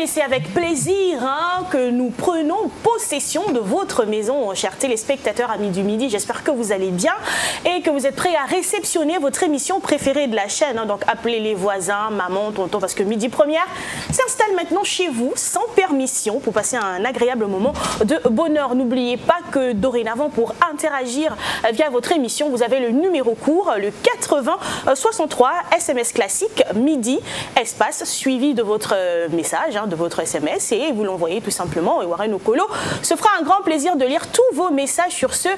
Et c'est avec plaisir que nous prenons possession de votre maison, chers téléspectateurs, amis du midi. J'espère que vous allez bien et que vous êtes prêts à réceptionner votre émission préférée de la chaîne. Donc appelez les voisins, maman, tonton, parce que Midi Première s'installe maintenant chez vous sans permission pour passer un agréable moment de bonheur. N'oubliez pas que dorénavant, pour interagir via votre émission, vous avez le numéro court, le 80 63, SMS classique, midi, espace, suivi de votre message, de votre SMS, et vous l'envoyez tout simplement, et Warren Okolo se fera un grand plaisir de lire tous vos messages sur ce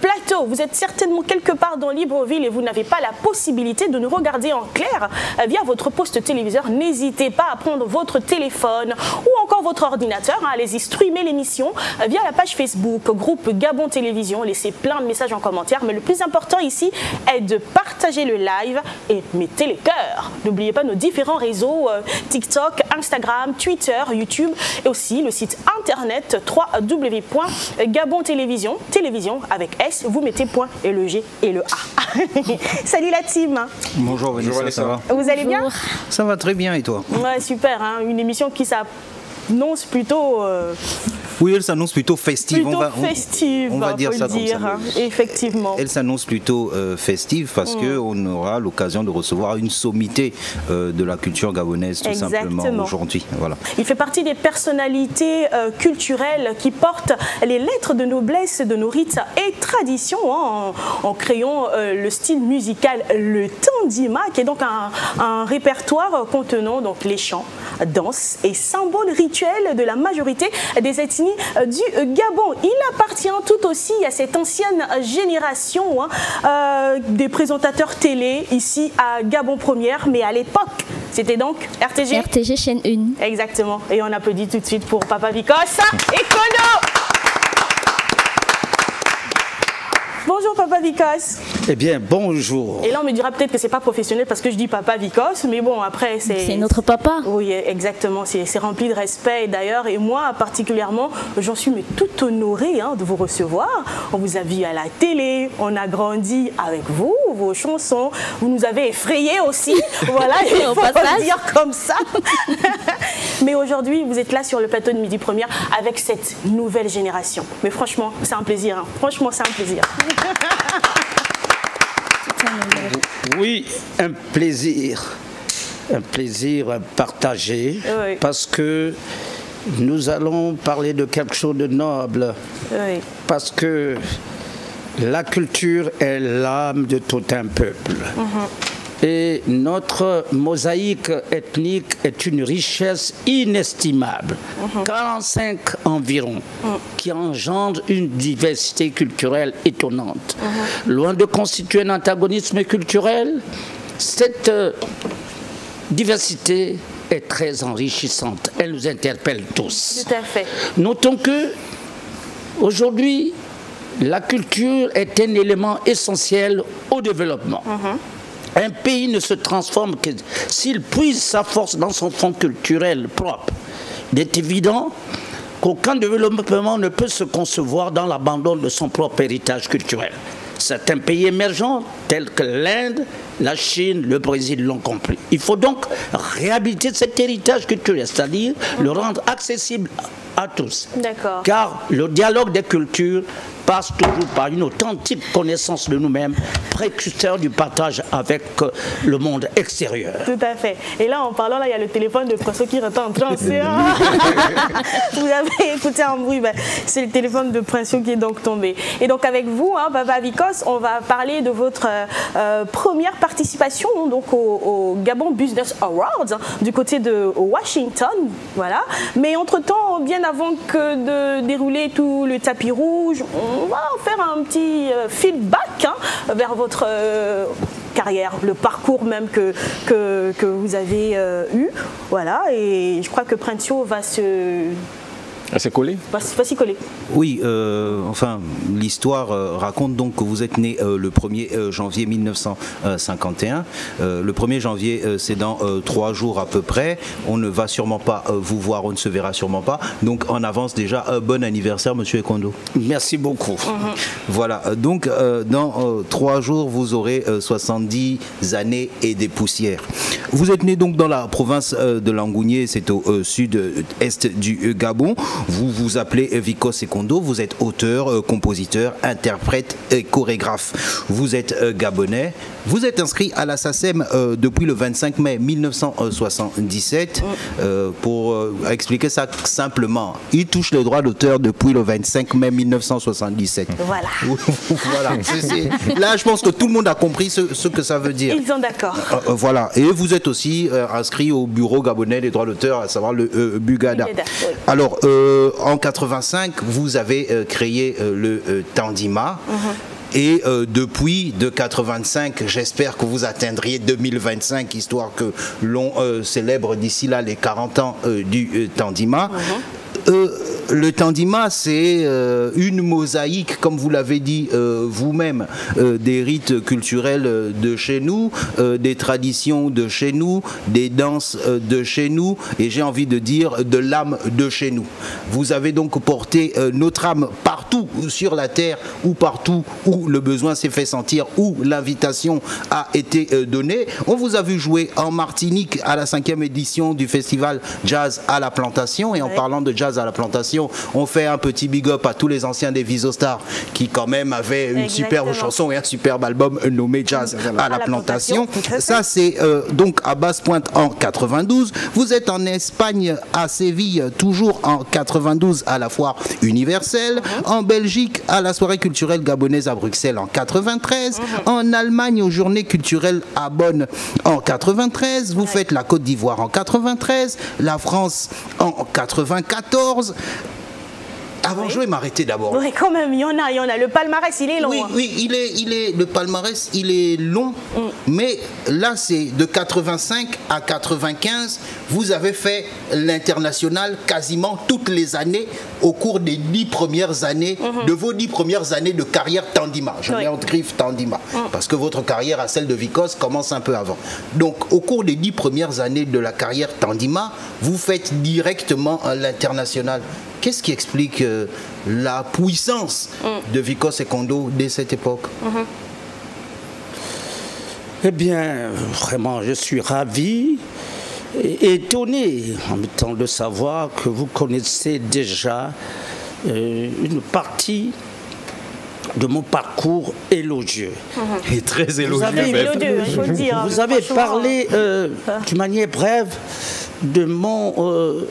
plateau. Vous êtes certainement quelque part dans Libreville et vous n'avez pas la possibilité de nous regarder en clair via votre poste téléviseur. N'hésitez pas à prendre votre téléphone ou encore votre ordinateur, allez-y streamer l'émission via la page Facebook, groupe Gabon Télévision. Laissez plein de messages en commentaire, mais le plus important ici est de partager le live et mettez les cœurs. N'oubliez pas nos différents réseaux, TikTok, Instagram, Twitter, YouTube et aussi le site internet www.gabontélévision, télévision avec S, vous mettez point et le G et le A. Salut la team. Bonjour Vanessa, ça va? Vous allez bien? Ça va très bien et toi? Ouais, super, une émission qui s'annonce plutôt... Oui, elle s'annonce plutôt festive. On va dire ça comme ça. Effectivement. Elle s'annonce plutôt festive parce qu'on aura l'occasion de recevoir une sommité de la culture gabonaise tout simplement aujourd'hui. Voilà. Il fait partie des personnalités culturelles qui portent les lettres de noblesse de nos rites et traditions en créant le style musical le Tandima, qui est donc un répertoire contenant donc les chants, danses et symboles rituels de la majorité des ethnies du Gabon. Il appartient tout aussi à cette ancienne génération des présentateurs télé ici à Gabon Première, mais à l'époque c'était donc RTG. RTG chaîne 1. Exactement. Et on applaudit tout de suite pour Papa Vicos et Kono. Bonjour Papa Vicos. Eh bien, bonjour. Et là, on me dira peut-être que c'est pas professionnel parce que je dis Papa Vicos, mais bon, après, c'est notre papa. Oui, exactement. C'est rempli de respect d'ailleurs. Et moi, particulièrement, j'en suis mais tout honorée de vous recevoir. On vous a vu à la télé, on a grandi avec vous, vos chansons. Vous nous avez effrayés aussi. Voilà, il faut le dire comme ça. Mais aujourd'hui, vous êtes là sur le plateau de Midi Première avec cette nouvelle génération. Mais franchement, c'est un plaisir. Franchement, c'est un plaisir. Oui, un plaisir partagé, oui. Parce que nous allons parler de quelque chose de noble, oui. Parce que la culture est l'âme de tout un peuple. Et notre mosaïque ethnique est une richesse inestimable, 45 environ, qui engendre une diversité culturelle étonnante. Loin de constituer un antagonisme culturel, cette diversité est très enrichissante. Elle nous interpelle tous. Tout à fait. Notons que aujourd'hui, la culture est un élément essentiel au développement. Un pays ne se transforme que s'il puise sa force dans son fond culturel propre. Il est évident qu'aucun développement ne peut se concevoir dans l'abandon de son propre héritage culturel. Certains pays émergents, tels que l'Inde, la Chine, le Brésil, l'ont compris. Il faut donc réhabiliter cet héritage culturel, c'est-à-dire le rendre accessible à tous. Car le dialogue des cultures passe toujours par une authentique connaissance de nous-mêmes, précurseur du partage avec le monde extérieur. Tout à fait. Et là, en parlant, là, il y a le téléphone de Princio qui retombe. Vous avez écouté un bruit, c'est le téléphone de Princio qui est donc tombé. Et donc avec vous, Papa Vicos, on va parler de votre première participation donc au Gabon Business Awards du côté de Washington, voilà. Mais entre-temps, bien avant que de dérouler tout le tapis rouge, on va faire un petit feedback vers votre carrière, le parcours même que vous avez eu. Voilà, et je crois que Princio va se C'est collé? Voici collé. Oui, enfin, l'histoire raconte donc que vous êtes né le 1er janvier 1951. Le 1er janvier, c'est dans 3 jours à peu près. On ne va sûrement pas vous voir, on ne se verra sûrement pas. Donc, en avance déjà, bon anniversaire, Monsieur Ekondo. Merci beaucoup. Voilà, donc dans 3 jours, vous aurez 70 années et des poussières. Vous êtes né donc dans la province de Langounié, c'est au sud-est du Gabon. Vous vous appelez Vikos Ekondo, vous êtes auteur, compositeur, interprète et chorégraphe. Vous êtes gabonais. Vous êtes inscrit à la SACEM depuis le 25 mai 1977. Pour expliquer ça simplement, il touche le droit d'auteur depuis le 25 mai 1977. Voilà. Voilà. Là, je pense que tout le monde a compris ce que ça veut dire. Ils sont d'accord. Voilà. Et vous êtes aussi inscrit au bureau gabonais des droits d'auteur, à savoir le Bugada. Oui. Alors, en 85, vous avez créé le Tandima. Et depuis, de 85, j'espère que vous atteindriez 2025, histoire que l'on célèbre d'ici là les 40 ans du Tandima. Le Tandima, c'est une mosaïque, comme vous l'avez dit vous-même, des rites culturels de chez nous, des traditions de chez nous, des danses de chez nous, et j'ai envie de dire de l'âme de chez nous. Vous avez donc porté notre âme partout sur la terre, ou partout où le besoin s'est fait sentir, où l'invitation a été donnée. On vous a vu jouer en Martinique à la 5e édition du festival Jazz à la Plantation, et en parlant de Jazz à la Plantation, on fait un petit big up à tous les anciens des Visostars qui quand même avaient une superbe chanson et un superbe album nommé Jazz à la Plantation. Ça c'est donc à Basse-Pointe en 92. Vous êtes en Espagne à Séville, toujours en 92 à la Foire Universelle. En Belgique à la Soirée culturelle gabonaise à Bruxelles en 93. En Allemagne aux Journées culturelles à Bonn en 93. Vous faites la Côte d'Ivoire en 93. La France en 94. Avant, je vais m'arrêter d'abord. Oui, quand même, il y en a. Le palmarès, il est long. Oui, le palmarès, il est long. Mais là, c'est de 85 à 95. Vous avez fait l'international quasiment toutes les années au cours des 10 premières années, de vos 10 premières années de carrière Tandima. Je mets en griffe Tandima. Parce que votre carrière, à celle de Vikos, commence un peu avant. Donc, au cours des 10 premières années de la carrière Tandima, vous faites directement l'international. Qu'est-ce qui explique la puissance de Vikos Ekondo dès cette époque? Eh bien, vraiment, je suis ravi et étonné en même temps de savoir que vous connaissez déjà une partie de mon parcours élogieux. Et très élogieux. Vous avez parlé d'une manière brève de mon...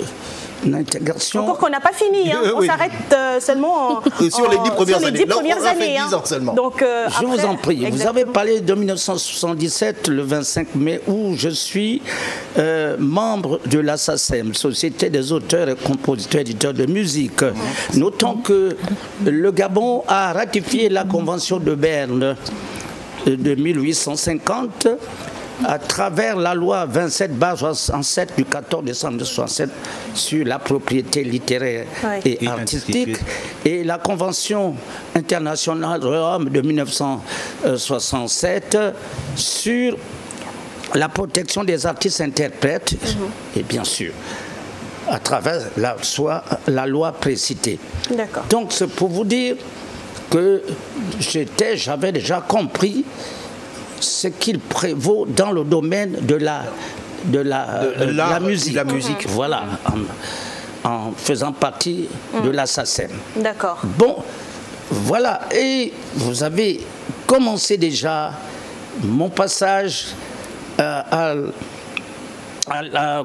intégration. Encore qu'on n'a pas fini, hein. On s'arrête seulement sur les 10 premières années. Là, on a fait 10 ans seulement. Donc, je vous en prie. Exactement. Vous avez parlé de 1977, le 25 mai, où je suis membre de la SACEM, Société des auteurs et compositeurs éditeurs de musique. Notons que le Gabon a ratifié la Convention de Berne de 1850 à travers la loi 27/67 du 14 décembre 1967 sur la propriété littéraire et artistique, et la Convention internationale de Rome de 1967 sur la protection des artistes-interprètes, et bien sûr, à travers la loi précitée. Donc c'est pour vous dire que j'avais déjà compris ce qu'il prévaut dans le domaine de la musique. Voilà, en faisant partie de la SACEM. D'accord. Bon, voilà, et vous avez commencé déjà mon passage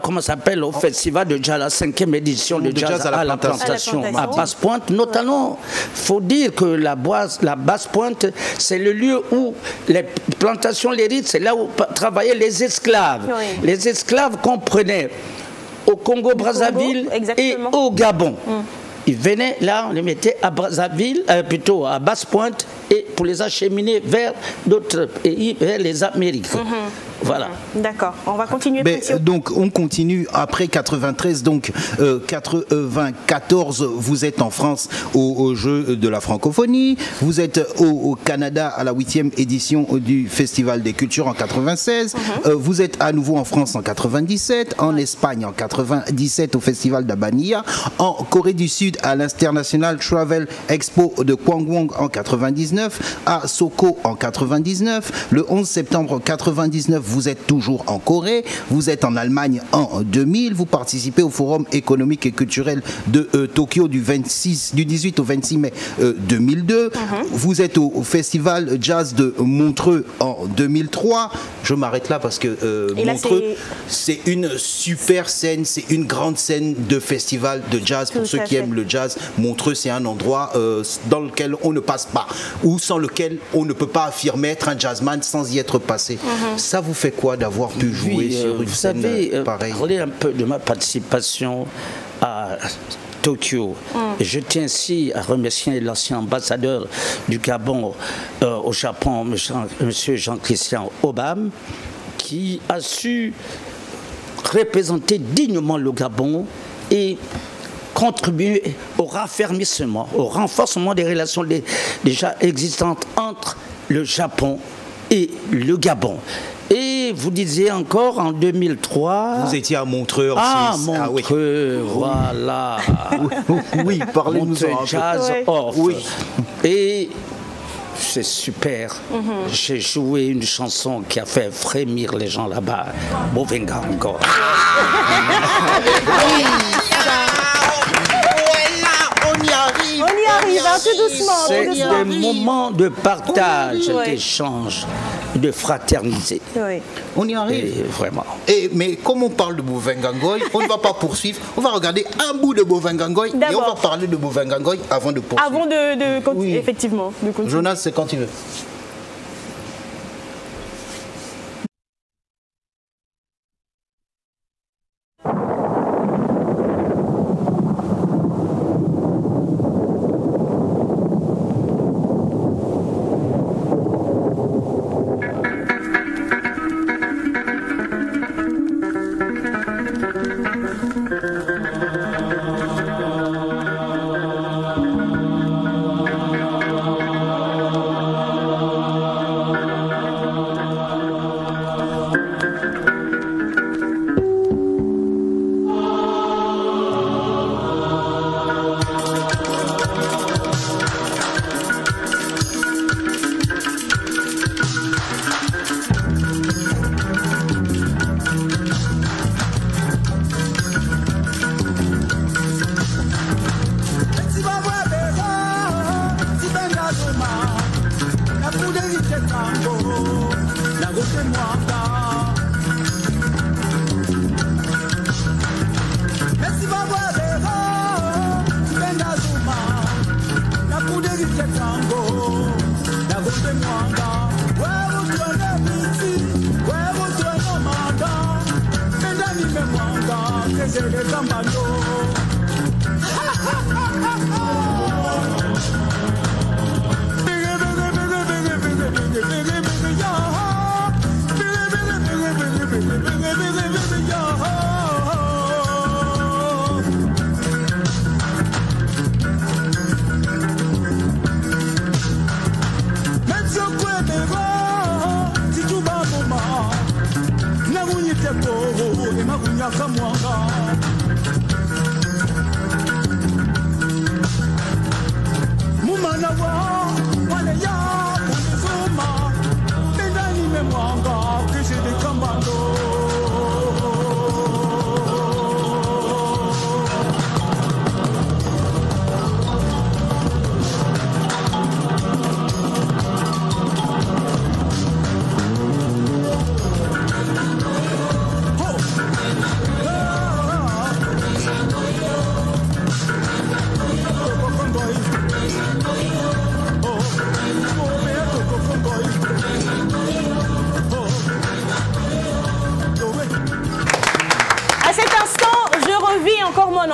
comment ça s'appelle, au festival de jazz, la 5e édition de jazz à la Plantation, à Basse-Pointe. Notamment, il faut dire que la Basse-Pointe, c'est le lieu où les plantations, les rites, c'est là où travaillaient les esclaves. Les esclaves qu'on prenait au Congo-Brazzaville et au Gabon. Ils venaient là, on les mettait à Brazzaville, plutôt à Basse-Pointe, et pour les acheminer vers d'autres pays, vers les Amériques. Voilà. D'accord. On va continuer. Donc on continue après 93. Donc 94, vous êtes en France au jeu de la francophonie. Vous êtes au Canada à la 8e édition du Festival des Cultures en 96. Vous êtes à nouveau en France en 97, en Espagne en 97 au Festival d'Abania, en Corée du Sud à l'International Travel Expo de Kwangwong en 99, à Soko en 99. Le 11 septembre 99, vous êtes toujours en Corée. Vous êtes en Allemagne en 2000. Vous participez au Forum économique et culturel de Tokyo du 18 au 26 mai 2002. Vous êtes au Festival Jazz de Montreux en 2003. Je m'arrête là parce que Montreux, c'est une super scène, c'est une grande scène de festival de jazz. Pour ceux qui aiment le jazz, Montreux, c'est un endroit dans lequel on ne passe pas, ou sans lequel on ne peut pas affirmer être un jazzman sans y être passé. Ça vous fait quoi d'avoir pu jouer sur une scène pareille? Parler un peu de ma participation à Tokyo. Et je tiens ici à remercier l'ancien ambassadeur du Gabon au Japon, M. Jean-Christian Obam, qui a su représenter dignement le Gabon et contribuer au raffermissement, au renforcement des relations déjà existantes entre le Japon et le Gabon. Et vous disiez encore en 2003... Vous étiez à Montreux en Suisse. Montreux, voilà. Oui, parlez-nous en jazz off. Oui. Et c'est super. J'ai joué une chanson qui a fait frémir les gens là-bas. Bovenga encore. On y arrive, hein, tout doucement. C'est des moments de partage, d'échange, de fraternité. On y arrive. Vraiment. Mais comme on parle de Bovengangoy, on ne va pas poursuivre. On va regarder un bout de Bovengangoy et on va parler de Bovengangoy avant de poursuivre. Avant de continuer, effectivement. De continuer. Jonas, c'est quand tu veux.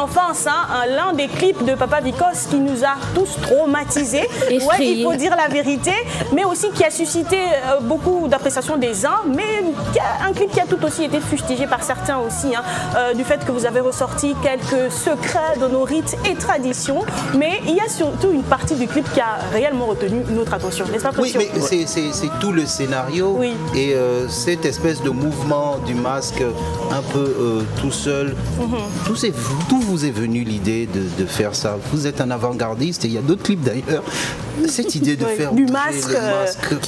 enfance, hein, l'un des clips de Papa Vicos qui nous a tous traumatisés. Ouais, il faut dire la vérité, mais aussi qui a suscité beaucoup d'appréciation des uns, mais un clip qui a tout aussi été fustigé par certains aussi, hein, du fait que vous avez ressorti quelques secrets de nos rites et traditions, mais il y a surtout une partie du clip qui a réellement retenu notre attention, n'est-ce pas? Oui, mais c'est tout le scénario, oui. Et cette espèce de mouvement du masque un peu tout seul, d'où vous est venue l'idée de faire ça? Vous êtes un avant-gardiste et il y a d'autres clips d'ailleurs. Cette idée de faire du le masque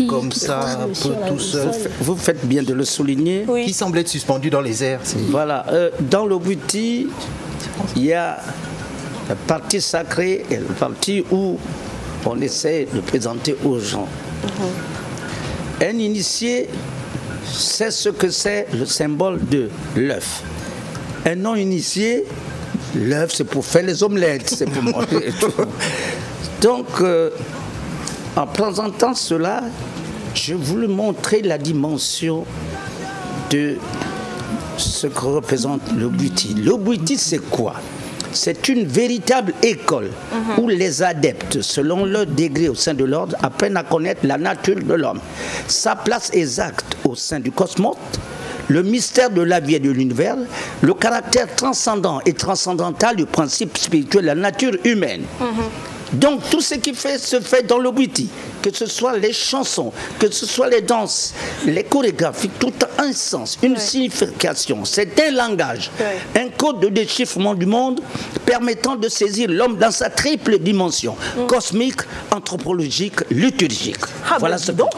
comme ça, un peu tout seul. Vous faites bien de le souligner. Oui. Qui semble être suspendu dans les airs. Voilà. Dans l'Obuti, il y a la partie sacrée et la partie où on essaie de présenter aux gens. Un initié sait ce que c'est le symbole de l'œuf. Un non-initié, l'œuf c'est pour faire les omelettes, c'est pour manger et tout. Donc, en présentant cela, je voulais montrer la dimension de ce que représente l'Obuti. L'Obuti, c'est quoi? C'est une véritable école où les adeptes, selon leur degré au sein de l'ordre, apprennent à connaître la nature de l'homme, sa place exacte au sein du cosmos, le mystère de la vie et de l'univers, le caractère transcendant et transcendantal du principe spirituel de la nature humaine. Donc tout ce qui se fait dans l'Obuti, que ce soit les chansons, que ce soit les danses, les chorégraphies, tout a un sens, une signification. C'est un langage, un code de déchiffrement du monde permettant de saisir l'homme dans sa triple dimension, cosmique, anthropologique, liturgique. Voilà ce donc.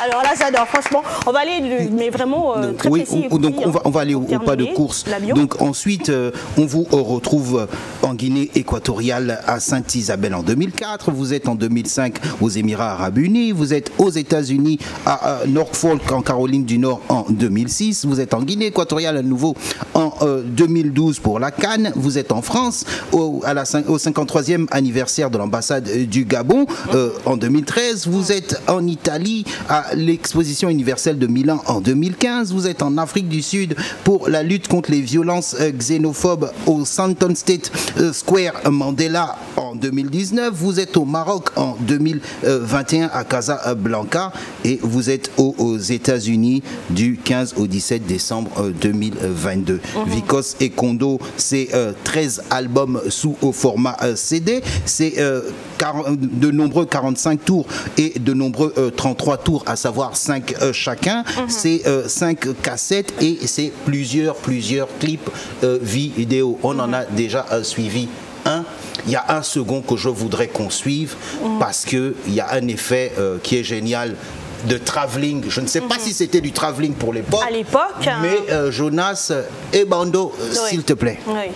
Alors là, j'adore, franchement. On va aller, mais vraiment très précis. Donc on va aller au pas de course. Donc ensuite, on vous retrouve en Guinée équatoriale à Sainte-Isabelle en 2004. Vous êtes en 2005 aux Émirats Arabes Unis. Vous êtes aux États-Unis à Norfolk en Caroline du Nord en 2006. Vous êtes en Guinée équatoriale à nouveau en 2012 pour la Cannes. Vous êtes en France au 53e anniversaire de l'ambassade du Gabon en 2013. Vous êtes en Italie à l'exposition universelle de Milan en 2015. Vous êtes en Afrique du Sud pour la lutte contre les violences xénophobes au Santon State Square Mandela en 2019. Vous êtes au Maroc en 2021 à Casablanca et vous êtes aux États-Unis du 15 au 17 décembre 2022. Vicos et Kondo, c'est 13 albums sous au format CD. C'est de nombreux 45 tours et de nombreux 33 tours, à savoir 5 chacun. C'est 5 cassettes et c'est plusieurs clips vidéo. On en a déjà suivi un. Il y a un second que je voudrais qu'on suive parce qu'il y a un effet qui est génial de travelling. Je ne sais pas si c'était du travelling pour l'époque. À l'époque. Mais Jonas et Bando, s'il te plaît. Oui.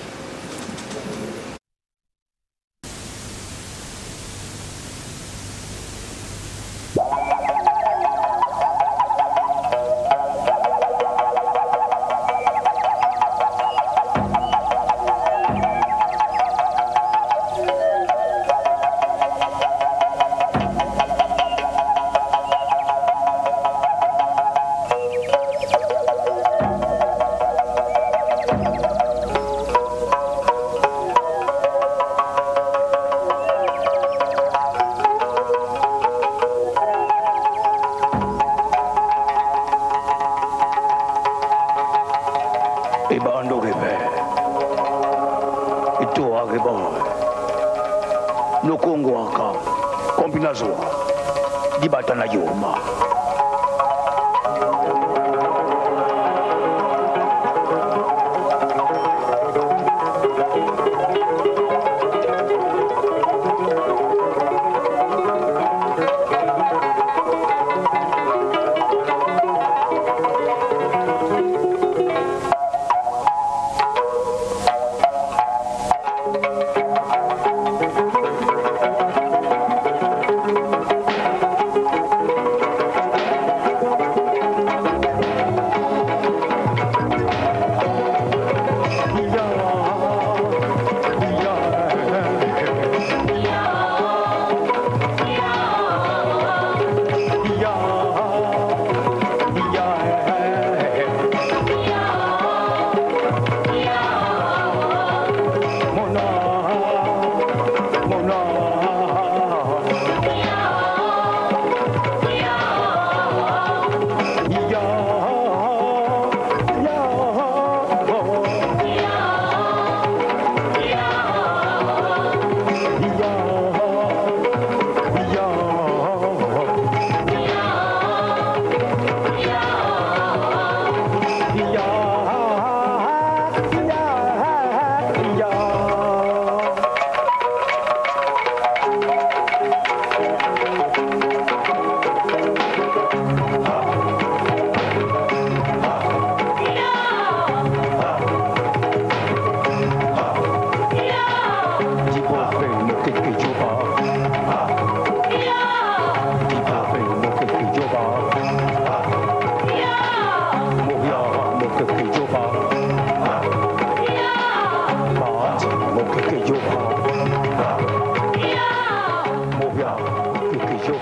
Moi,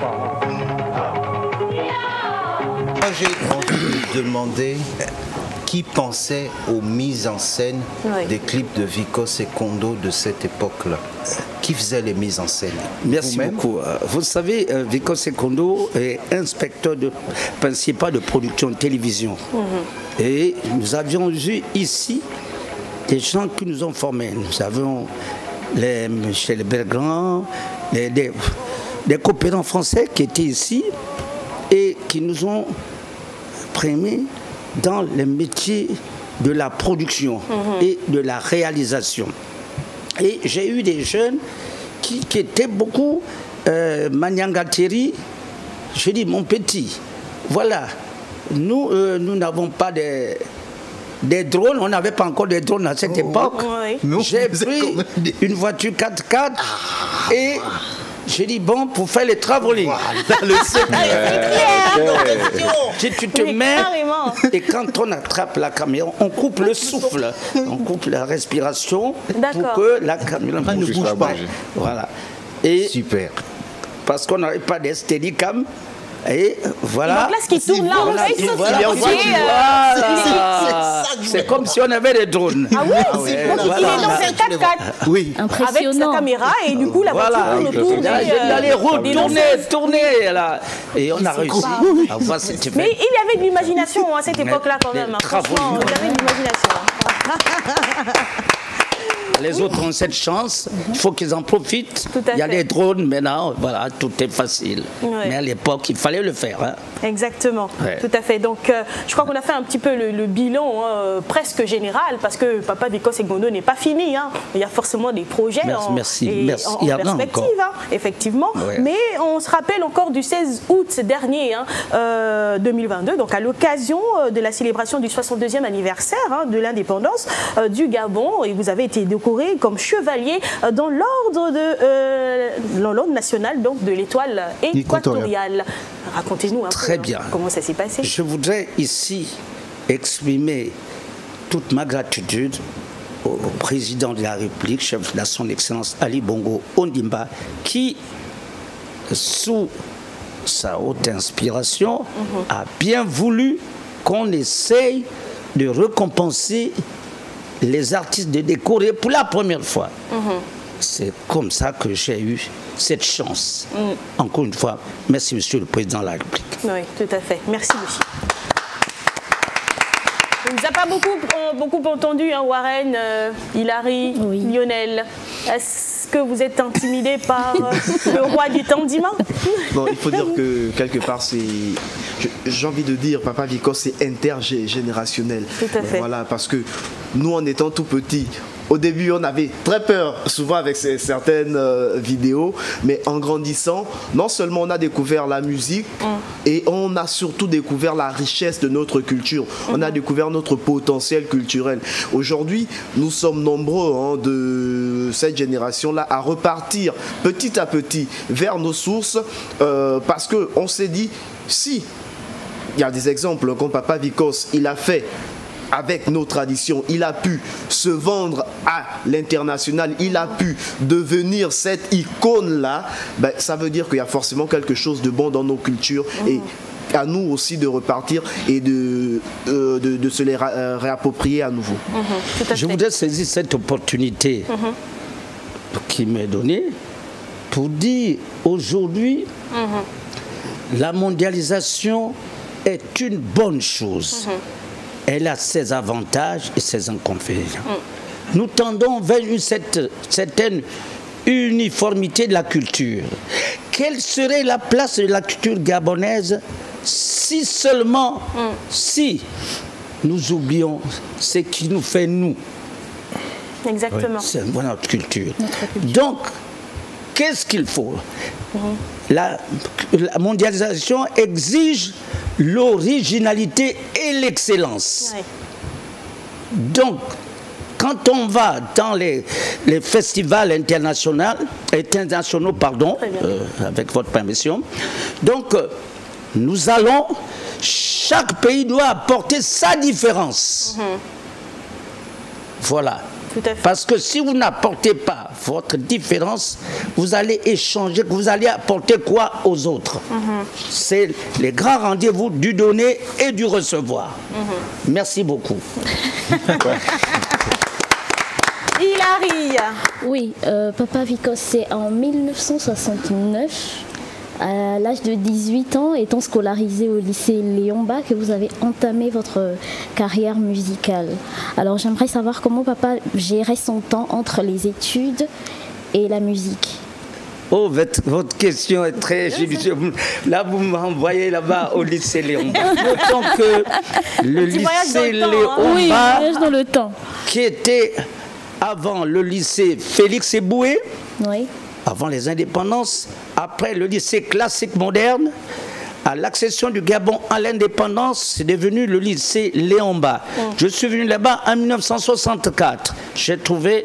j'ai envie de demander qui pensait aux mises en scène des clips de Vico Secondo de cette époque-là. Qui faisait les mises en scène? Merci beaucoup. Vous savez, Vico Secondo est inspecteur principal de production de télévision. Et nous avions eu ici des gens qui nous ont formés. Nous avions Michel Bergrand, des coopérants français qui étaient ici et qui nous ont primés dans les métiers de la production et de la réalisation. Et j'ai eu des jeunes qui étaient beaucoup Manyanga Thierry. Je dis, mon petit, voilà, nous n'avons pas des drones, on n'avait pas encore des drones à cette époque. J'ai pris une voiture 4x4 et j'ai dit, bon, pour faire les travaux, tu te mets, et quand on attrape la caméra, on coupe le souffle, on coupe la respiration pour que la caméra ne bouge pas. Voilà. Et super. Parce qu'on n'avait pas de steadicam. Et voilà. Donc là, ce qui tourne là, c'est comme si on avait des drones. Ah oui, donc il est dans un 4x4 oui. avec sa caméra et du coup la voiture tourne autour. Il y a les roues, tourner là. Et on a réussi à voir cette effet. Mais il y avait de l'imagination à cette époque-là quand même. Franchement, il y avait de l'imagination. Les autres ont cette chance, il faut qu'ils en profitent. Il y a les drones maintenant, voilà, tout est facile. Mais à l'époque, il fallait le faire. Hein. Exactement, tout à fait. Donc, je crois qu'on a fait un petit peu le bilan presque général, parce que Papa Vico Secondo n'est pas fini. Hein. Il y a forcément des projets en perspective, effectivement. Mais on se rappelle encore du 16 août dernier, 2022, donc à l'occasion de la célébration du 62e anniversaire de l'indépendance du Gabon, et vous avez été décoré comme chevalier dans l'ordre national donc de l'étoile équatoriale. Racontez-nous un peu comment ça s'est passé. Je voudrais ici exprimer toute ma gratitude au président de la République, chef de son Excellence Ali Bongo Ondimba, qui, sous sa haute inspiration, a bien voulu qu'on essaye de récompenser les artistes de décorer pour la première fois. C'est comme ça que j'ai eu cette chance. Encore une fois, merci Monsieur le Président de la République. Oui, tout à fait. Merci monsieur. On ne nous a pas beaucoup entendu, Warren, Hilary, Lionel. Est-ce que vous êtes intimidé par le roi du Tandima? Bon, il faut dire que quelque part, j'ai envie de dire, Papa Vico, c'est intergénérationnel. Tout à fait. Voilà, parce que nous, en étant tout petits, au début, on avait très peur, souvent avec certaines vidéos, mais en grandissant, non seulement on a découvert la musique, et on a surtout découvert la richesse de notre culture. On a découvert notre potentiel culturel. Aujourd'hui, nous sommes nombreux de cette génération-là à repartir petit à petit vers nos sources, parce qu'on s'est dit, si, il y a des exemples comme Papa Vicos, il a fait avec nos traditions, il a pu se vendre à l'international, il a pu devenir cette icône-là, ben, ça veut dire qu'il y a forcément quelque chose de bon dans nos cultures et à nous aussi de repartir et de se les réapproprier à nouveau. Je voudrais saisir cette opportunité qui m'est donnée pour dire aujourd'hui la mondialisation est une bonne chose. Elle a ses avantages et ses inconvénients. Nous tendons vers une certaine uniformité de la culture. Quelle serait la place de la culture gabonaise si seulement, si nous oublions ce qui nous fait nous? Exactement. C'est notre culture. Donc, qu'est-ce qu'il faut? La mondialisation exige l'originalité et l'excellence. Donc, quand on va dans les festivals internationaux, avec votre permission, donc nous allons, chaque pays doit apporter sa différence. Voilà. Tout à fait. Parce que si vous n'apportez pas votre différence, vous allez échanger, vous allez apporter quoi aux autres? C'est les grands rendez-vous du donner et du recevoir. Merci beaucoup. Hilary. Oui, Papa Vicos, c'est en 1969, à l'âge de 18 ans, étant scolarisé au lycée Léon-Bas, que vous avez entamé votre carrière musicale. Alors j'aimerais savoir comment papa gérait son temps entre les études et la musique. Oh, votre question est très judicieuse. Là, vous m'envoyez là-bas au lycée Léon-Bas. D'autant que le lycée Léon-Bas, Oui, voyage dans le temps. qui était avant le lycée Félix Éboué, Oui. avant les indépendances, après le lycée classique moderne, à l'accession du Gabon à l'indépendance, c'est devenu le lycée Léon-Bas. Je suis venu là-bas en 1964. J'ai trouvé,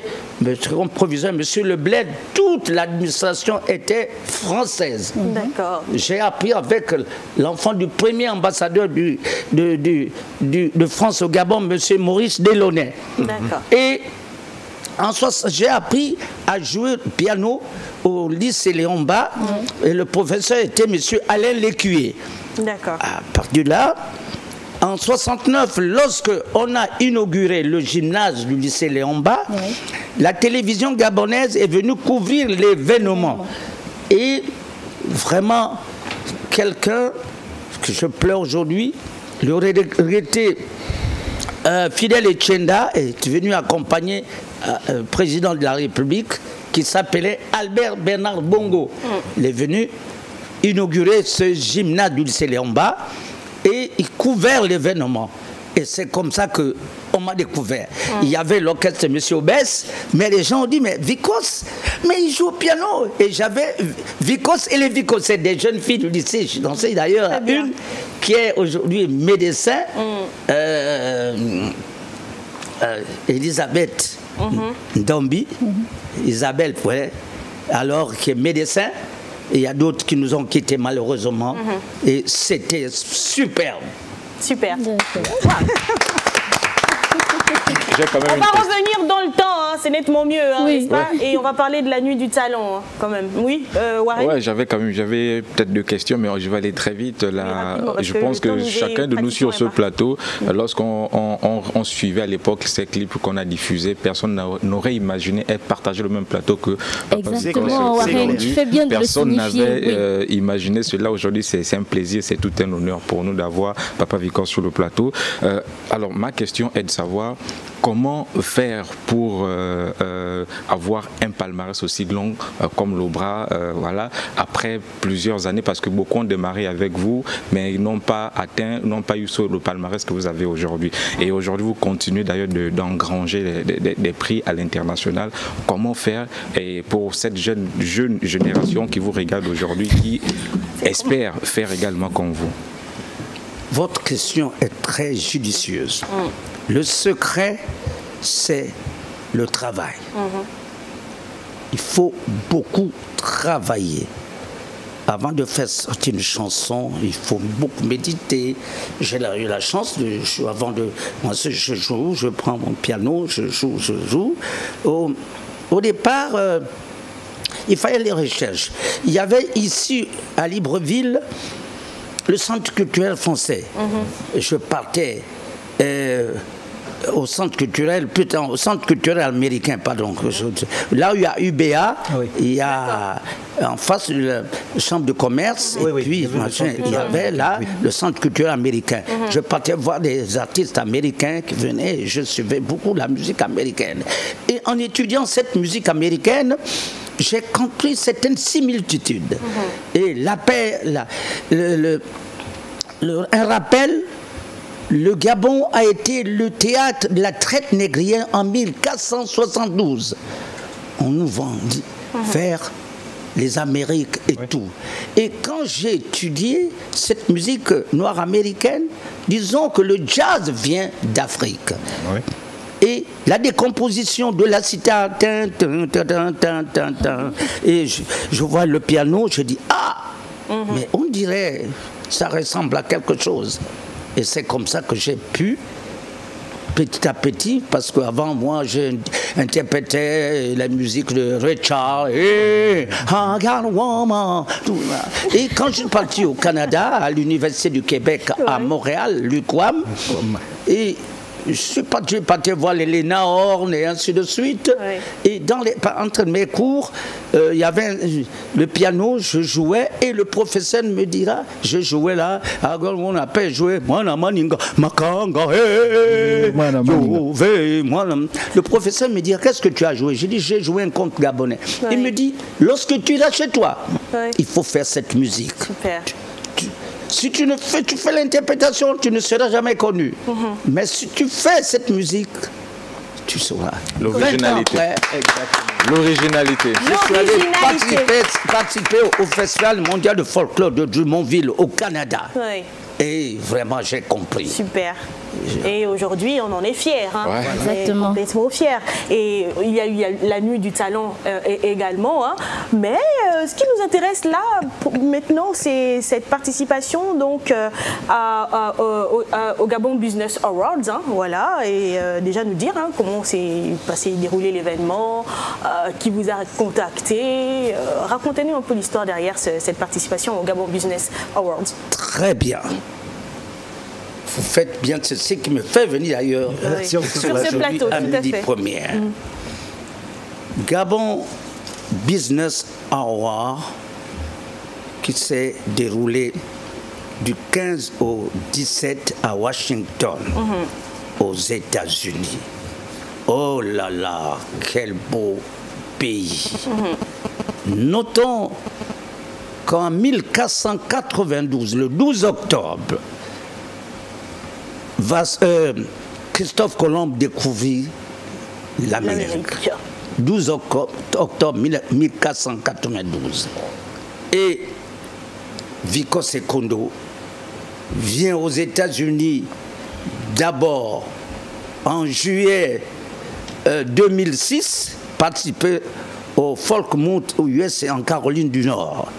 comme proviseur, M. Lebled, toute l'administration était française. D'accord. J'ai appris avec l'enfant du premier ambassadeur de France au Gabon, M. Maurice Delaunay. D'accord. Et j'ai appris à jouer piano au lycée Léon-Bas et le professeur était M. Alain Lécuyer. D'accord. À partir de là, en 69, lorsque on a inauguré le gymnase du lycée Léon-Bas, la télévision gabonaise est venue couvrir l'événement. Et vraiment, quelqu'un que je pleure aujourd'hui, il aurait été Fidèle Etchenda est venu accompagner le président de la République qui s'appelait Albert Bernard Bongo. Il est venu inaugurer ce gymnase du lycée Léon-Bas et il couvert l'événement. Et c'est comme ça qu'on m'a découvert. Il y avait l'orchestre de M. Obès, mais les gens ont dit, mais Vicos, mais il joue au piano. Et j'avais Vicos et les Vicos, c'est des jeunes filles du lycée. Je dansais d'ailleurs à une qui est aujourd'hui médecin, Elisabeth Ndambi, Isabelle, alors qui est médecin. Et il y a d'autres qui nous ont quittés malheureusement. Et c'était superbe. Super. Quand même on va revenir dans le temps, hein, c'est nettement mieux, hein, Oui. n'est-ce pas? Et on va parler de la nuit du talent, hein, quand même. Oui, Warren? Ouais, j'avais peut-être deux questions, mais je vais aller très vite. Là, rapidement, parce je que pense le temps que nous est chacun de nous sur ce pratiquement plateau, lorsqu'on on suivait à l'époque ces clips qu'on a diffusés, personne n'aurait imaginé être partagé le même plateau que Papa Exactement, Vicos. Warren, tu fais bien de le Personne signifier. n'avait imaginé cela. Aujourd'hui, c'est un plaisir, c'est tout un honneur pour nous d'avoir Papa Vicos sur le plateau. Alors, ma question est de savoir comment faire pour avoir un palmarès aussi long comme l'Obra, voilà, après plusieurs années, parce que beaucoup ont démarré avec vous, mais ils n'ont pas atteint, n'ont pas eu le palmarès que vous avez aujourd'hui. Et aujourd'hui, vous continuez d'ailleurs d'engranger des prix à l'international. Comment faire pour cette jeune génération qui vous regarde aujourd'hui, qui espère faire également comme vous? Votre question est très judicieuse. Le secret, c'est le travail. Il faut beaucoup travailler. Avant de faire sortir une chanson, il faut beaucoup méditer. J'ai eu la chance de jouer avant de... Moi, je joue, je prends mon piano, je joue. Au départ, il fallait les recherches. Il y avait ici, à Libreville, le Centre culturel français. Je partais au centre culturel, au centre culturel américain, pardon. Là où il y a UBA, il y a en face la chambre de commerce, et puis il y avait là le centre culturel américain. Je partais voir des artistes américains qui venaient, et je suivais beaucoup la musique américaine. Et en étudiant cette musique américaine, j'ai compris certaines similitudes. Et un rappel, le Gabon a été le théâtre de la traite négrière en 1472. On nous vendit vers les Amériques et tout. Et quand j'ai étudié cette musique noire américaine, disons que le jazz vient d'Afrique. Et la décomposition de la cithare, et je vois le piano, je dis, mais on dirait, ça ressemble à quelque chose. Et c'est comme ça que j'ai pu petit à petit, parce qu'avant, moi, j'interprétais la musique de Ray Charles, et quand je suis parti au Canada, à l'Université du Québec, à Montréal, l'UQAM, et je suis parti voir les Lena Horne et ainsi de suite. Oui. Et entre mes cours, il y avait le piano, je jouais, et le professeur me dira, je jouais là, on appelle jouer, le professeur me dit, qu'est-ce que tu as joué? J'ai dit, j'ai joué un conte gabonais. Oui. Il me dit, lorsque tu es chez toi, il faut faire cette musique. Super. Si tu fais l'interprétation, tu ne seras jamais connu. Mais si tu fais cette musique, tu sauras. L'originalité. L'originalité. Je suis allé participer au Festival mondial de folklore de Drummondville au Canada. Oui. Et vraiment, j'ai compris. Super. Et aujourd'hui, on en est fiers. Hein. Ouais. Exactement. Complètement fiers. Et il y a eu la nuit du talent également. Hein. Mais ce qui nous intéresse là, maintenant, c'est cette participation donc, au Gabon Business Awards. Hein, voilà. Et déjà nous dire hein, comment s'est déroulé l'événement, qui vous a contacté. Racontez-nous un peu l'histoire derrière cette participation au Gabon Business Awards. Très bien. Vous faites bien, c'est ce qui me fait venir ailleurs. Oui. Sur ce plateau, tout à fait. Première. Gabon Business Award qui s'est déroulé du 15 au 17 à Washington, aux États-Unis. Oh là là, quel beau pays. Notons qu'en 1492, le 12 octobre, Christophe Colomb découvrit l'Amérique. 12 octobre 1492. Et Vico Secondo vient aux États-Unis d'abord en juillet 2006 participer au Folkmouth aux USA en Caroline du Nord.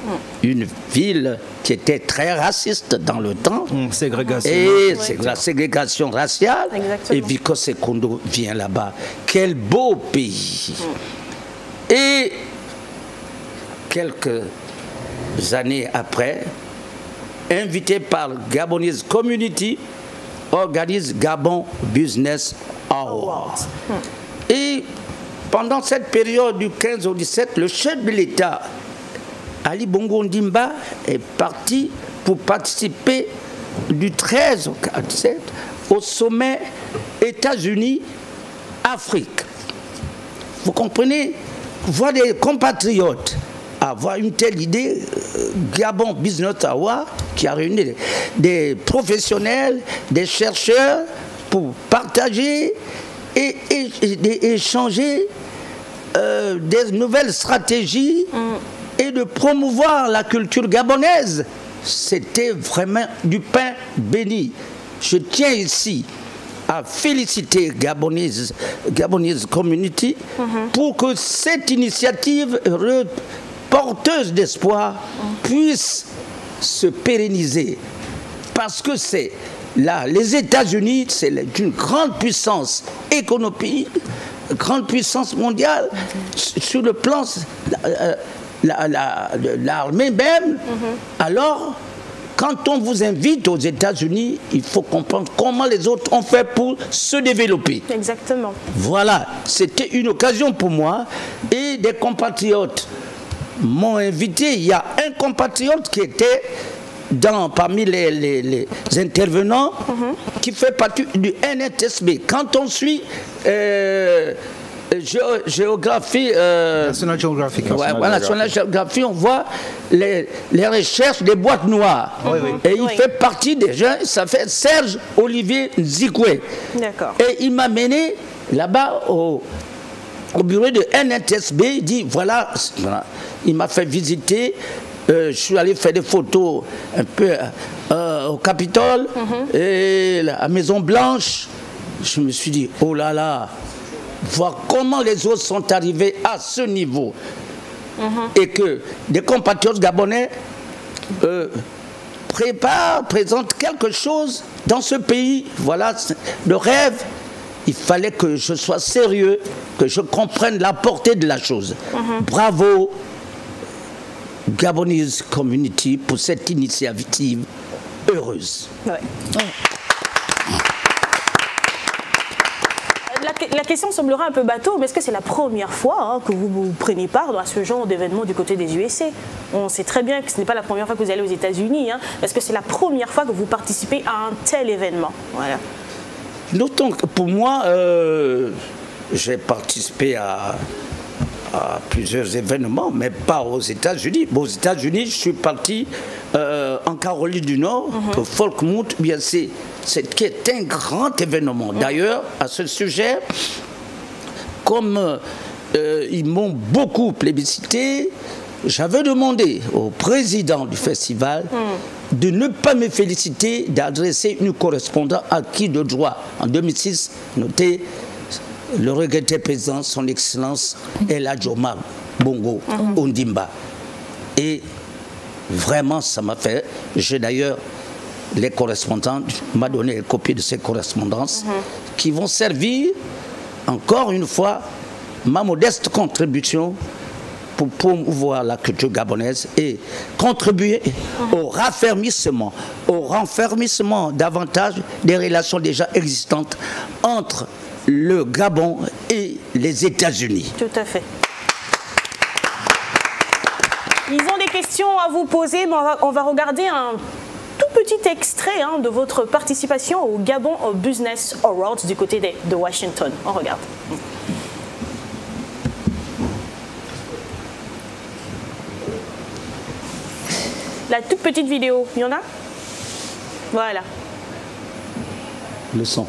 Une ville qui était très raciste dans le temps. Ségrégation. Et c'est la ségrégation raciale. Exactement. Et Vico Secondo vient là-bas. Quel beau pays. Et quelques années après, invité par Gabonese Community, organise Gabon Business Awards. Et pendant cette période du 15 au 17, le chef de l'État, Ali Bongo Ndimba, est parti pour participer du 13 au 17 au sommet États-Unis-Afrique. Vous comprenez? Voir des compatriotes avoir une telle idée, Gabon Business Award, qui a réuni des professionnels, des chercheurs pour partager et échanger des nouvelles stratégies et de promouvoir la culture gabonaise. C'était vraiment du pain béni. Je tiens ici à féliciter Gabonese Community pour que cette initiative porteuse d'espoir puisse se pérenniser. Parce que c'est là, les États-Unis, c'est une grande puissance économique, grande puissance mondiale, sur le plan l'armée même. Alors, quand on vous invite aux États-Unis, il faut comprendre comment les autres ont fait pour se développer. Exactement. Voilà, c'était une occasion pour moi et des compatriotes m'ont invité. Il y a un compatriote qui était parmi les intervenants qui fait partie du NTSB. Quand on suit géographie, National Geographic. National Geographic, on voit les recherches des boîtes noires. Et il fait partie des gens, ça fait Serge Olivier Nzikwe. D'accord. Et il m'a mené là-bas au bureau de NTSB, il dit voilà, il m'a fait visiter. Je suis allé faire des photos un peu au Capitole et à Maison Blanche. Je me suis dit, oh là là, voir comment les autres sont arrivés à ce niveau. Et que des compatriotes gabonais présentent quelque chose dans ce pays. Voilà le rêve il fallait que je sois sérieux, que je comprenne la portée de la chose. Bravo, Gabonese Community, pour cette initiative heureuse. Ouais. La question semblera un peu bateau, mais est-ce que c'est la première fois que vous prenez part à ce genre d'événement du côté des USA? On sait très bien que ce n'est pas la première fois que vous allez aux États-Unis. Est-ce que c'est la première fois que vous participez à un tel événement? Voilà. Notons que pour moi, j'ai participé à plusieurs événements, mais pas aux États-Unis. Bon, aux États-Unis, je suis parti en Caroline du Nord, au Folkmoot, bien c'est qui est un grand événement. D'ailleurs, à ce sujet, comme ils m'ont beaucoup plébiscité, j'avais demandé au président du festival de ne pas me féliciter, d'adresser une correspondance à qui de droit. En 2006, notez le regretté président, son excellence El Hadji Omar Bongo Ondimba. Et vraiment, ça m'a fait. J'ai d'ailleurs les correspondants, m'a donné une copie de ces correspondances qui vont servir, encore une fois, ma modeste contribution pour promouvoir la culture gabonaise et contribuer au raffermissement, au renfermissement davantage des relations déjà existantes entre le Gabon et les États-Unis. Tout à fait. Ils ont des questions à vous poser, mais on va regarder un tout petit extrait de votre participation au Gabon Business Awards du côté de Washington. On regarde. La toute petite vidéo, il y en a? Voilà. Le son.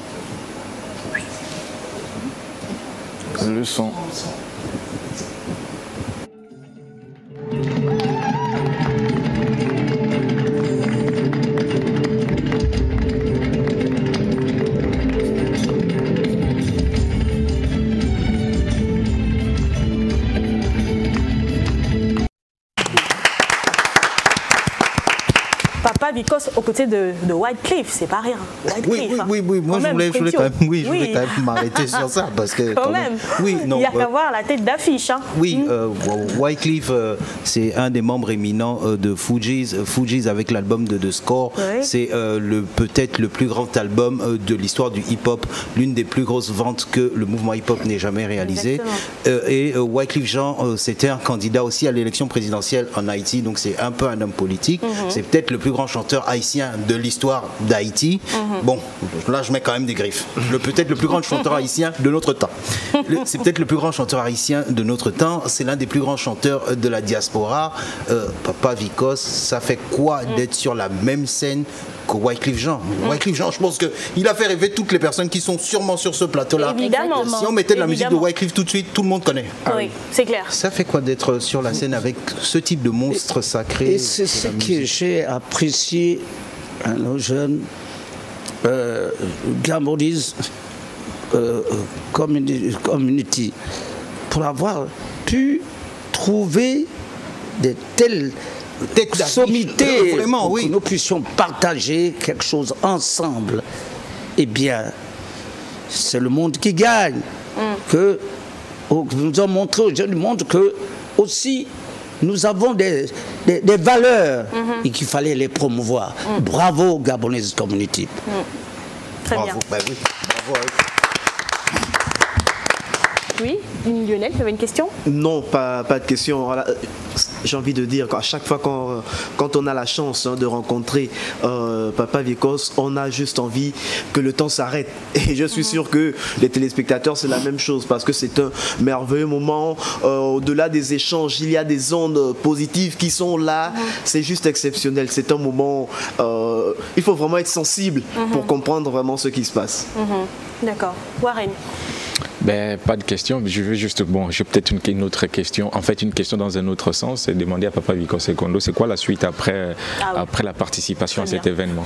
Le son. Papa Vikos aux côtés de Wyclef, c'est pas rien. Oui, moi je voulais quand même m'arrêter sur ça parce que quand même. Oui, non, il y a qu'à voir la tête d'affiche. Oui, Wyclef, c'est un des membres éminents de Fugees. Fugees avec l'album de The Score, c'est peut-être le plus grand album de l'histoire du hip-hop, l'une des plus grosses ventes que le mouvement hip-hop n'ait jamais réalisé. Et Wyclef Jean, c'était un candidat aussi à l'élection présidentielle en Haïti, donc c'est un peu un homme politique. C'est peut-être le plus grand chanteur haïtien de l'histoire d'Haïti. Bon, là je mets quand même des griffes. Peut-être le plus grand chanteur haïtien de notre temps. C'est peut-être le plus grand chanteur haïtien de notre temps. C'est l'un des plus grands chanteurs de la diaspora. Papa Vikos, ça fait quoi d'être sur la même scène que Wyclef Jean? Wyclef Jean, je pense qu'il a fait rêver toutes les personnes qui sont sûrement sur ce plateau-là. Évidemment. Si on mettait de la musique de Wyclef tout de suite, tout le monde connaît. Oui, c'est clair. Ça fait quoi d'être sur la scène avec ce type de monstre sacré? Et c'est ce que j'ai apprécié à nos jeunes Gabonese community pour avoir pu trouver de telles sommités pour que nous puissions partager quelque chose ensemble. Eh bien, c'est le monde qui gagne. Que nous avons montré aux jeunes du monde que aussi nous avons des valeurs et qu'il fallait les promouvoir. Bravo Gabonese Community. Très bien. Bah oui. Bravo. Oui, Lionel, tu avais une question? Non, pas de question. Voilà, j'ai envie de dire qu'à chaque fois quand on a la chance de rencontrer Papa Vikos, on a juste envie que le temps s'arrête. Et je suis sûr que les téléspectateurs, c'est la même chose parce que c'est un merveilleux moment. Au-delà des échanges, il y a des ondes positives qui sont là. C'est juste exceptionnel. C'est un moment... il faut vraiment être sensible pour comprendre vraiment ce qui se passe. D'accord. Warren? Ben, pas de question, je veux juste, j'ai peut-être une autre question, en fait une question dans un autre sens, c'est demander à Papa Vikos Secondo, c'est quoi la suite après la participation à cet événement?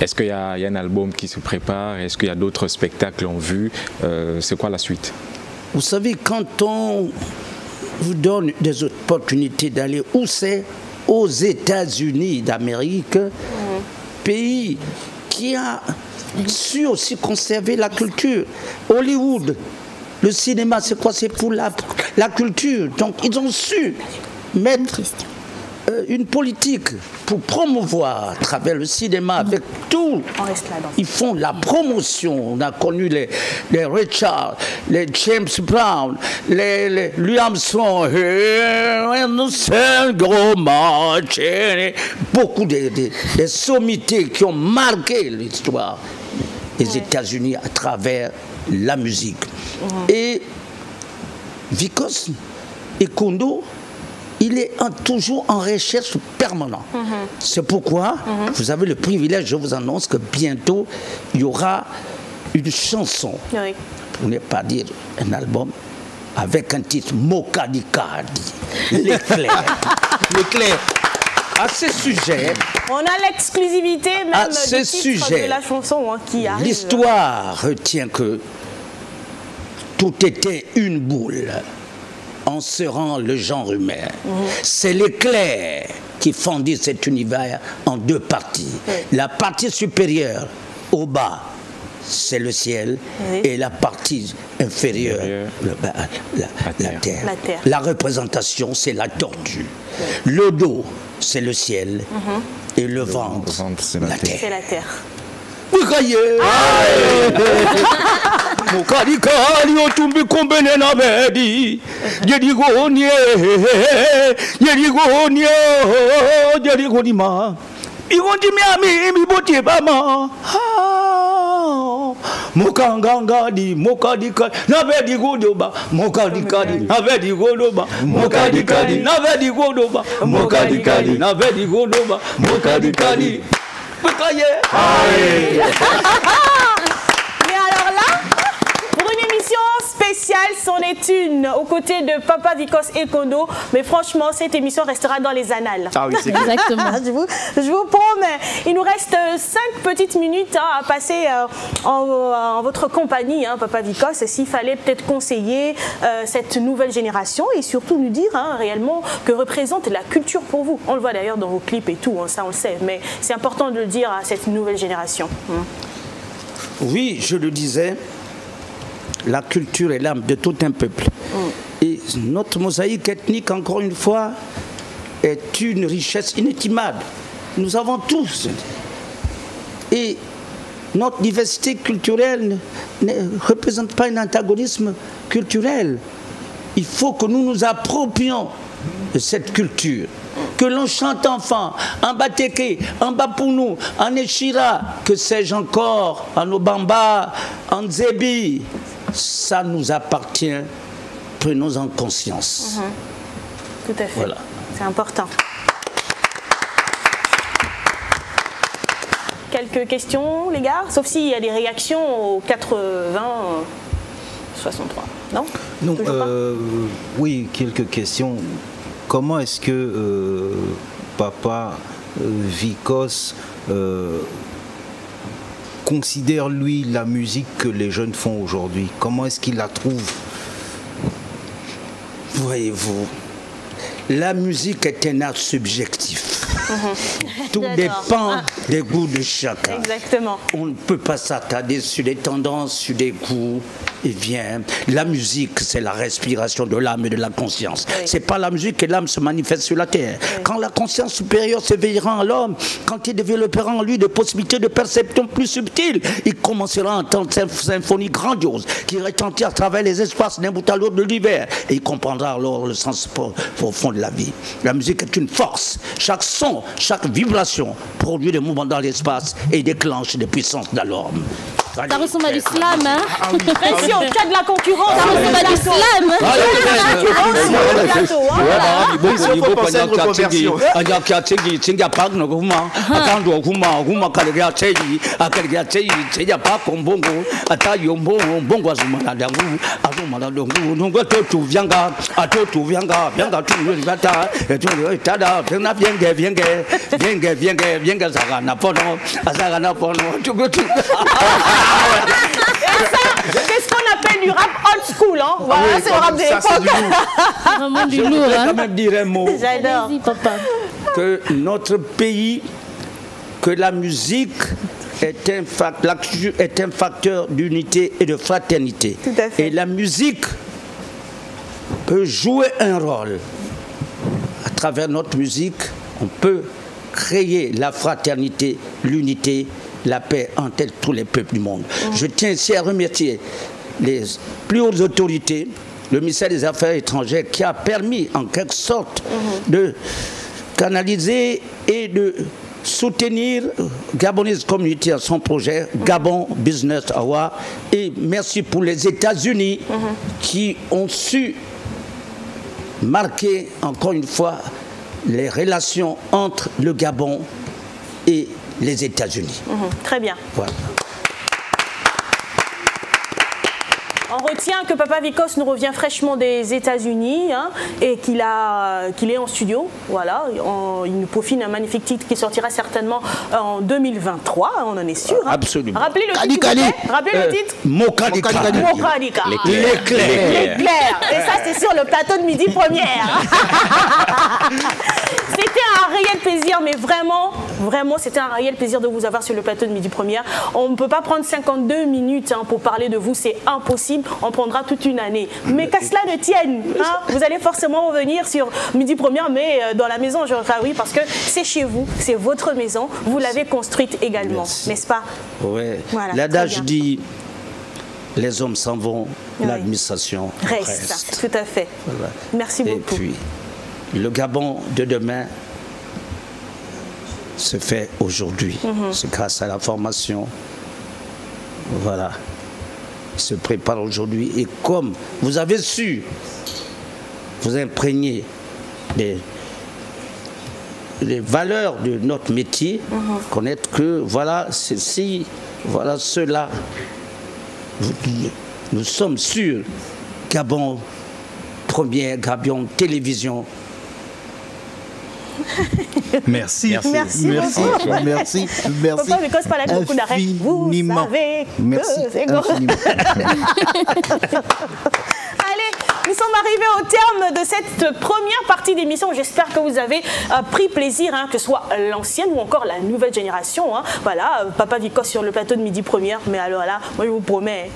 Est-ce qu'il y a un album qui se prépare? Est-ce qu'il y a d'autres spectacles en vue? C'est quoi la suite? Vous savez, quand on vous donne des opportunités d'aller où c'est? Aux États-Unis d'Amérique, pays qui a su aussi conserver la culture. Hollywood, le cinéma, c'est quoi? C'est pour la culture. Donc, ils ont su mettre une politique pour promouvoir à travers le cinéma avec tout. Ils font la promotion. On a connu les Richard, les James Brown, les Louis Armstrong, beaucoup des sommités qui ont marqué l'histoire des États-Unis à travers la musique. Et Vikos Ekondo, il est toujours en recherche permanente. C'est pourquoi vous avez le privilège, je vous annonce que bientôt, il y aura une chanson, pour ne pas dire un album, avec un titre Mokadikadi, l'éclair. L'éclair. À ce sujet, on a l'exclusivité même du titre de la chanson qui arrive. L'histoire retient que tout était une boule en serrant le genre humain. C'est l'éclair qui fondit cet univers en deux parties. La partie supérieure, au bas, c'est le ciel, et la partie inférieure, la terre. La représentation, c'est la tortue. Le dos, c'est le ciel, et le ventre, c'est la terre. C'est la terre. Mukadikali otumbi kombene na bedi jedigonie jedigonima igondi miami miboti bama mukangangadi mukadikali na bedi godoba mukadikali na bedi godoba mukadikali na bedi godoba mukadikali na bedi godoba mukadikali. Mais alors là, pour une émission spéciale, c'en est une, aux côtés de Papa Vikos Ekondo. Mais franchement, cette émission restera dans les annales. Ah oui, c'est Exactement. je vous promets. Il nous reste 5 petites minutes à passer en votre compagnie, Papa Vikos. S'il fallait peut-être conseiller cette nouvelle génération et surtout nous dire réellement que représente la culture pour vous. On le voit d'ailleurs dans vos clips et tout, ça on le sait. Mais c'est important de le dire à cette nouvelle génération. Oui, je le disais. La culture est l'âme de tout un peuple. Et notre mosaïque ethnique, encore une fois, est une richesse inestimable. Nous avons tous. Et notre diversité culturelle ne représente pas un antagonisme culturel. Il faut que nous nous approprions de cette culture. Que l'on chante enfant, en Bateke, en Bapounou, en Echira, que sais-je encore, en Obamba, en Zébi. Ça nous appartient, prenons-en conscience. Tout à fait, voilà. C'est important. Quelques questions, les gars? Sauf s'il y a des réactions aux 80, 63, non? Non, oui, quelques questions. Comment est-ce que Papa Vikos considère, lui, la musique que les jeunes font aujourd'hui? Comment est-ce qu'il la trouve? Voyez-vous, la musique est un art subjectif. Tout dépend des goûts de chacun. Exactement. On ne peut pas s'attarder sur des tendances, sur des goûts. Et bien, la musique, c'est la respiration de l'âme et de la conscience. C'est pas la musique que l'âme se manifeste sur la terre. Quand la conscience supérieure s'éveillera en l'homme, quand il développera en lui des possibilités de perception plus subtiles, il commencera à entendre cette symphonie grandiose qui retentit à travers les espaces d'un bout à l'autre de l'hiver. Et il comprendra alors le sens profond de la vie. La musique est une force. Chaque son, chaque vibration produit des mouvements dans l'espace et déclenche des puissances dans l'homme. Ça ressemble à l'islam, hein? Pression, tu as de la concurrence. Ça ressemble à l'islam. C'est ce qu'on appelle du rap old school, hein? Voilà, c'est le rap de l'époque. Vraiment du lourd, Je voudrais hein? quand même dire un mot. J'adore. Vas-y, papa. Que notre pays, que la musique est un facteur d'unité et de fraternité. Tout à fait. Et la musique peut jouer un rôle. À travers notre musique, on peut créer la fraternité, l'unité, la paix entre tous les peuples du monde. Je tiens ici à remercier les plus hautes autorités, le ministère des Affaires étrangères qui a permis en quelque sorte de canaliser et de soutenir Gabonese Community à son projet Gabon Business Award. Et merci pour les États-Unis qui ont su marquer encore une fois les relations entre le Gabon et les États-Unis. Très bien. Voilà. On retient que Papa Vikos nous revient fraîchement des États-Unis et qu'il est en studio. Voilà, il nous peaufine un magnifique titre qui sortira certainement en 2023, on en est sûr. Absolument. Rappelez le titre. Rappelez le titre. Mokadika. L'éclair. Et ça, c'est sur le plateau de Midi Première. C'était un réel plaisir, mais vraiment, c'était un réel plaisir de vous avoir sur le plateau de Midi Première. On ne peut pas prendre 52 minutes pour parler de vous, c'est impossible. On prendra toute une année. Mais qu'à cela ne tienne, vous allez forcément revenir sur Midi Première, mais dans la maison, oui, parce que c'est chez vous, c'est votre maison, vous l'avez construite également, n'est-ce pas? Oui. Voilà, l'adage dit, les hommes s'en vont, l'administration reste. Tout à fait. Voilà. Merci beaucoup. Et puis, le Gabon de demain se fait aujourd'hui. C'est grâce à la formation. Voilà. Il se prépare aujourd'hui. Et comme vous avez su vous imprégner des valeurs de notre métier, connaître que voilà ceci, voilà cela. Nous sommes sûrs, Gabon Première, Gabon Télévision. Merci. Merci. Papa Vikos parlait beaucoup d'arrêt. Vous savez que c'est gros. Allez, nous sommes arrivés au terme de cette première partie d'émission. J'espère que vous avez pris plaisir, que ce soit l'ancienne ou encore la nouvelle génération. Voilà, Papa Vikos sur le plateau de Midi Première. Mais alors là, moi je vous promets.